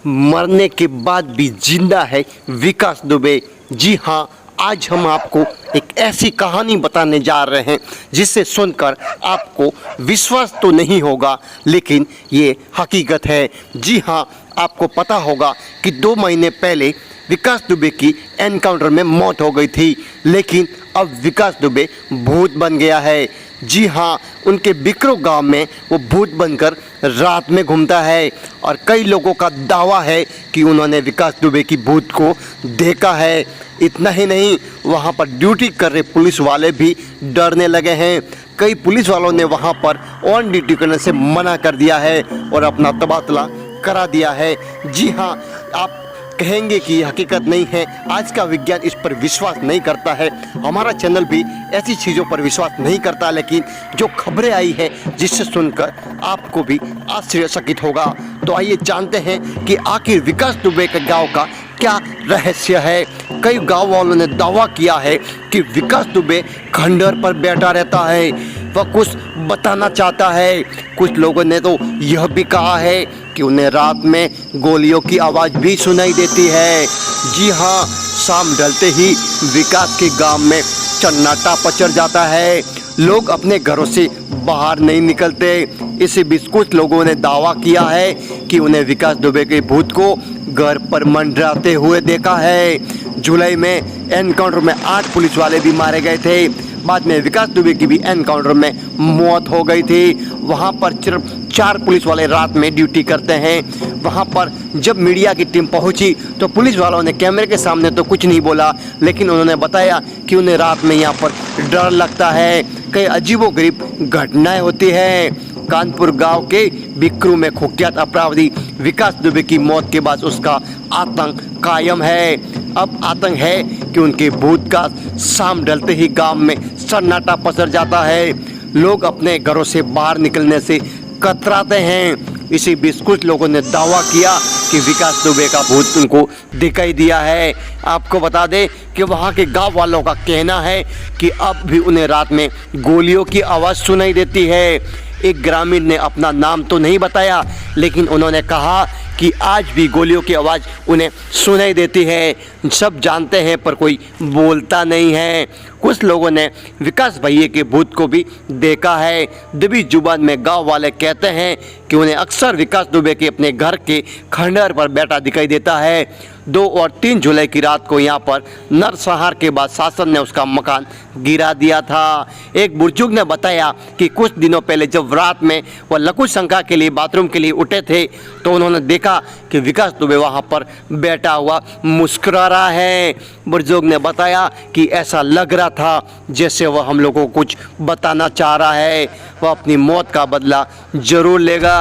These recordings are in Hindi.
मरने के बाद भी जिंदा है विकास दुबे। जी हाँ, आज हम आपको एक ऐसी कहानी बताने जा रहे हैं जिसे सुनकर आपको विश्वास तो नहीं होगा, लेकिन ये हकीकत है। जी हाँ, आपको पता होगा कि 2 महीने पहले विकास दुबे की एनकाउंटर में मौत हो गई थी, लेकिन अब विकास दुबे भूत बन गया है। जी हाँ, उनके बिकरो गांव में वो भूत बनकर रात में घूमता है और कई लोगों का दावा है कि उन्होंने विकास दुबे की भूत को देखा है। इतना ही नहीं, वहाँ पर ड्यूटी कर रहे पुलिस वाले भी डरने लगे हैं। कई पुलिस वालों ने वहाँ पर ऑन ड्यूटी करने से मना कर दिया है और अपना तबादला करा दिया है। जी हाँ, आप कहेंगे कि हकीकत नहीं है, आज का विज्ञान इस पर विश्वास नहीं करता है, हमारा चैनल भी ऐसी चीज़ों पर विश्वास नहीं करता, लेकिन जो खबरें आई है जिससे सुनकर आपको भी आश्चर्यचकित होगा। तो आइए जानते हैं कि आखिर विकास दुबे के गांव का क्या रहस्य है। कई गांव वालों ने दावा किया है कि विकास दुबे खंडहर पर बैठा रहता है, वह कुछ बताना चाहता है। कुछ लोगों ने तो यह भी कहा है कि उन्हें रात में गोलियों की आवाज़ भी सुनाई देती है। जी हाँ, शाम ढलते ही विकास के गांव में सन्नाटा पसर जाता है, लोग अपने घरों से बाहर नहीं निकलते। इसी बीच कुछ लोगों ने दावा किया है कि उन्हें विकास दुबे के भूत को घर पर मंडराते हुए देखा है। जुलाई में एनकाउंटर में 8 पुलिस वाले भी मारे गए थे। बाद में विकास दुबे की भी एनकाउंटर में मौत हो गई थी। वहाँ पर सिर्फ 4 पुलिस वाले रात में ड्यूटी करते हैं। वहाँ पर जब मीडिया की टीम पहुँची तो पुलिस वालों ने कैमरे के सामने तो कुछ नहीं बोला, लेकिन उन्होंने बताया कि उन्हें रात में यहाँ पर डर लगता है। कई अजीबोगरीब घटनाएं होती हैं। कानपुर गांव के बिकरू में कुख्यात अपराधी विकास दुबे की मौत के बाद उसका आतंक कायम है। अब आतंक है कि उनके भूत का शाम ढलते ही गांव में सन्नाटा पसर जाता है, लोग अपने घरों से बाहर निकलने से कतराते हैं। इसी बीच कुछ लोगों ने दावा किया कि विकास दुबे का भूत उनको दिखाई दिया है। आपको बता दें कि वहाँ के गांव वालों का कहना है कि अब भी उन्हें रात में गोलियों की आवाज़ सुनाई देती है। एक ग्रामीण ने अपना नाम तो नहीं बताया, लेकिन उन्होंने कहा कि आज भी गोलियों की आवाज़ उन्हें सुनाई देती है। सब जानते हैं पर कोई बोलता नहीं है। कुछ लोगों ने विकास भैया के भूत को भी देखा है। दबी जुबान में गांव वाले कहते हैं कि उन्हें अक्सर विकास दुबे के अपने घर के खंडहर पर बैठा दिखाई देता है। 2 और 3 जुलाई की रात को यहाँ पर नरसंहार के बाद शासन ने उसका मकान गिरा दिया था। एक बुजुर्ग ने बताया कि कुछ दिनों पहले जब रात में वह लघु शंका के लिए बाथरूम के लिए उठे थे तो उन्होंने देखा कि विकास दुबे वहाँ पर बैठा हुआ मुस्कुरा रहा है। बुजुर्ग ने बताया कि ऐसा लग रहा था जैसे वह हम लोगों को कुछ बताना चाह रहा है, वह अपनी मौत का बदला जरूर लेगा।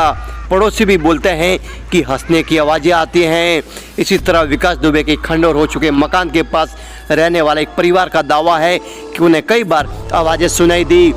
पड़ोसी भी बोलते हैं कि हंसने की आवाज़ें आती हैं। इसी तरह विकास दुबे के खंडहर हो चुके मकान के पास रहने वाले एक परिवार का दावा है कि उन्हें कई बार आवाज़ें सुनाई दी।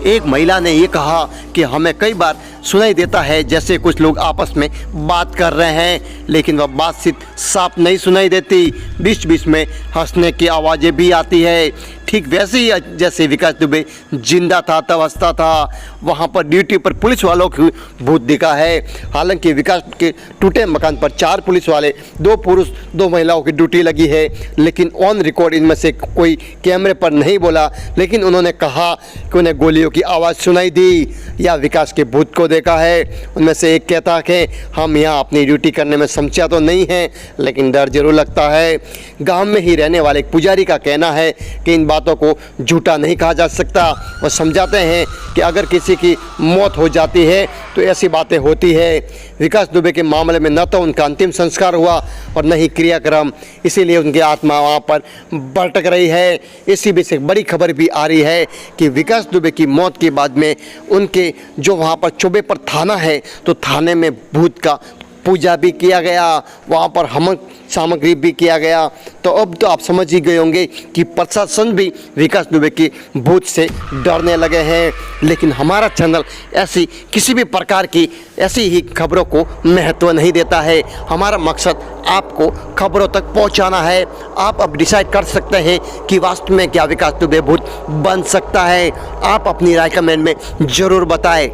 एक महिला ने ये कहा कि हमें कई बार सुनाई देता है जैसे कुछ लोग आपस में बात कर रहे हैं, लेकिन वह बातचीत साफ नहीं सुनाई देती। बीच बीच में हंसने की आवाज़ें भी आती है। ठीक वैसे ही जैसे विकास दुबे जिंदा था तब हंसता था। वहाँ पर ड्यूटी पर पुलिस वालों की भूत दिखा है। हालांकि विकास के टूटे मकान पर 4 पुलिस वाले, 2 पुरुष 2 महिलाओं की ड्यूटी लगी है, लेकिन ऑन रिकॉर्ड इनमें से कोई कैमरे पर नहीं बोला, लेकिन उन्होंने कहा कि उन्हें गोलियों की आवाज़ सुनाई दी या विकास के भूत को देखा है। उनमें से एक कहता कि हम यहाँ अपनी ड्यूटी करने में समझा तो नहीं हैं, लेकिन डर जरूर लगता है। गांव में ही रहने वाले एक पुजारी का कहना है कि इन बातों को झूठा नहीं कहा जा सकता। वो समझाते हैं कि अगर किसी की मौत हो जाती है तो ऐसी बातें होती है। विकास दुबे के मामले में न तो उनका अंतिम संस्कार हुआ और न ही क्रियाक्रम, इसीलिए उनकी आत्मा वहाँ पर भटक रही है। इसी बीच एक बड़ी खबर भी आ रही है कि विकास दुबे की मौत के बाद में उनके जो वहाँ पर चौबे पर थाना है तो थाने में भूत का पूजा भी किया गया, वहाँ पर हम सामग्री भी किया गया। तो अब तो आप समझ ही गए होंगे कि प्रशासन भी विकास दुबे के भूत से डरने लगे हैं। लेकिन हमारा चैनल ऐसी किसी भी प्रकार की ऐसी ही खबरों को महत्व नहीं देता है। हमारा मकसद आपको खबरों तक पहुंचाना है। आप अब डिसाइड कर सकते हैं कि वास्तव में क्या विकास दुबे भूत बन सकता है। आप अपनी राय कमेंट में ज़रूर बताएं।